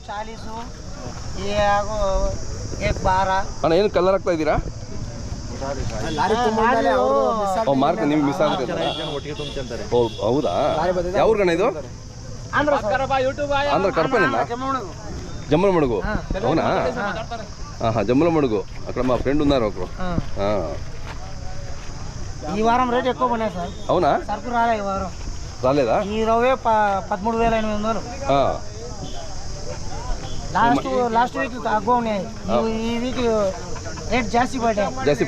40 ये आगो 112 ಅಣ್ಣ ಏನು ಕಲರ್ ಆಗ್ತಾ ಇದ್ದೀರಾ? ಮಾರ್ಕ್ ನಿಮ್ಗೆ ಮಿಸ್ ಆಗುತ್ತೆ. ಓ ಹೌದಾ, ಯಾವ ಊರ್ಗಣ್ಣ ಇದು? ಆಂಧ್ರ ಕಡಪನೇನಾ? జమ్మల మడుగు అవునా? జమ్మల మడుగు అక్కడ మా ఫ్రెండ్ ఉన్నారు ఒకరు. ఈ వారం రేట్ ఎక్కువ పడినాయి సార్. అవునా? సరుకు రాలే ఈ వారం. రాలేదా? ఈ రవ్వే 13,800. లాస్ట్ వీక్ తక్కువ ఉన్నాయి, ఈ వీక్ రేట్ జాస్తి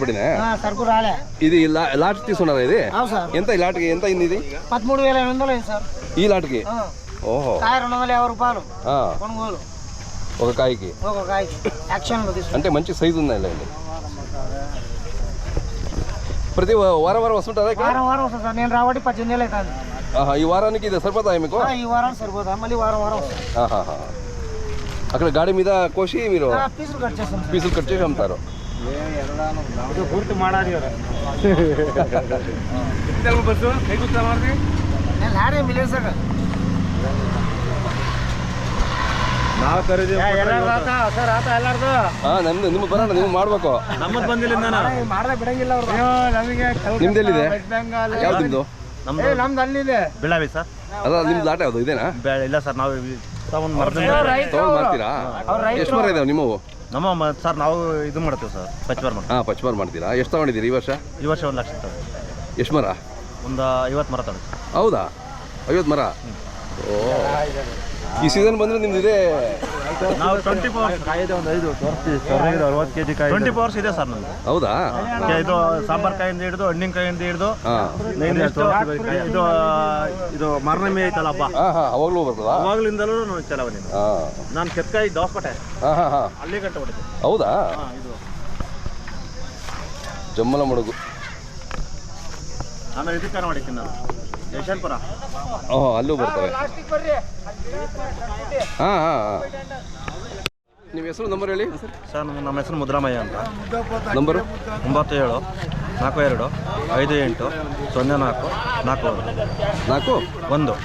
పడినాయి. సరుకు రాలే. ఇది లాట్ తీసుకున్నారా ఇది? అవును సార్. ఎంత ఈ లాట్కి ఎంత అయింది ఇది? 13,800 అయింది సార్ ఈ లాట్కి. ఓహో, కాయ 250 రూపాయలు కొనుగోలు. ఒక కాయకి యాక్షన్లో తీసుకుంటే అంటే మంచి సైజు ఉందండి. ప్రతి వారం వస్తుంటారా ఇక్కడ? వారం వస్తుంది సార్. నేను రాబట్టి 18 ఏళ్ళు అవుతుంది. ఈ వారానికి ఇది సరిపోతాయి మీకు? ఈ వారానికి సరిపోతా, మళ్ళీ వారం వస్తుంది. అక్కడ గాడి మీద కోసి మీరు పీసులు కట్ చేసి అమ్ముతారు. పూర్తి మాడాలి ಲಾರಿ ಮಿಲೆ ಸರ್. ನಮ್ದು ನಿಮ್ಗೆ ಬರೋಣ, ನೀವು ಮಾಡ್ಬೇಕು. ನಮ್ಮದು ಬಂದಿಲ್ಲ, ಮಾಡ್ದೆ ಬಿಡಂಗಿಲ್ಲ ಅವ್ರು. ನಿಮ್ದೆಲ್ಲಿದೆ? ಯಾವ್ದು ನಿಮ್ದು? ನಮ್ದು ಅಲ್ಲಿದೆ ಬೆಳಾವಿ ಸರ್. ಅಲ್ಲ ನಿಮ್ದು ಲಾಟ ಯಾವುದು ಇದೇನಾ? ಇಲ್ಲ ಸರ್, ನಾವು ತಗೊಂಡು ಮಾಡ್ತೀರಾ? ಎಷ್ಟು ಮರ ಇದಾವೆ ನಿಮ್ಮವು? ನಮ್ಮ ಸರ್ ನಾವು ಇದು ಮಾಡ್ತೀವಿ ಸರ್, ಪಚ್ಚಮರ ಮಾಡ್ತೀವಿ. ಪಚ್ಚಮರ ಮಾಡ್ತೀರಾ? ಎಷ್ಟು ತಗೊಂಡಿದ್ದೀರಿ ಈ ವರ್ಷ? ಈ ವರ್ಷ 1 ಲಕ್ಷ ತಗೊಂಡು. ಎಷ್ಟು ಮರ? ಒಂದು 50 ಮರ ತಗೊಂಡು. ಹೌದಾ, 50 ಮರ? ಓ, ಈ ಸೀಸನ್ ಬಂದ್ರೆ ನಿಮ್ದು ಇದೆ. ನಾವು 24 hours ಇದೆ ಸರ್ ನಮ್ದು. ಹೌದಾ? ಇದು ಸಾಂಬಾರ್ ಕಾಯಿಂದ ಹಿಡಿದು ಹಣ್ಣಿನಕಾಯಿಂದ ಹಿಡಿದು ಇದು ಮಾರ್ನಮಿ ಐತಲ್ಲ ಹಬ್ಬ, ಅವಾಗ್ಲೂ ಬರ್ತದ? ಅವಾಗ್ಲಿಂದಲೂ ಚಲಾವಣೆ. ನಾನು ಕೆತ್ಕಾಯಿ ದೋಸ್ಪಟೆ ಅಲ್ಲಿ ಗಂಟೆ ಹೊಡಿದೆ. ಹೌದಾ? ಜಮ್ಮಲ ಮಡುಗು. ಆಮೇಲೆ ಇದಕ್ಕೆ ಮಾಡಿದ್ದೀನಿ ನಾನು ಯಶವಂತಪುರ. ಓಹೋ, ಅಲ್ಲೂ ಬರ್ತವೆ. ನಿಮ್ಮ ಹೆಸರು ನಂಬರ್ ಹೇಳಿ ಸರ್. ನಮ್ಮ ಹೆಸರು ಮುದ್ರಾಮಯ್ಯ ಅಂತ. ನಂಬರು 97 42 58 04 41.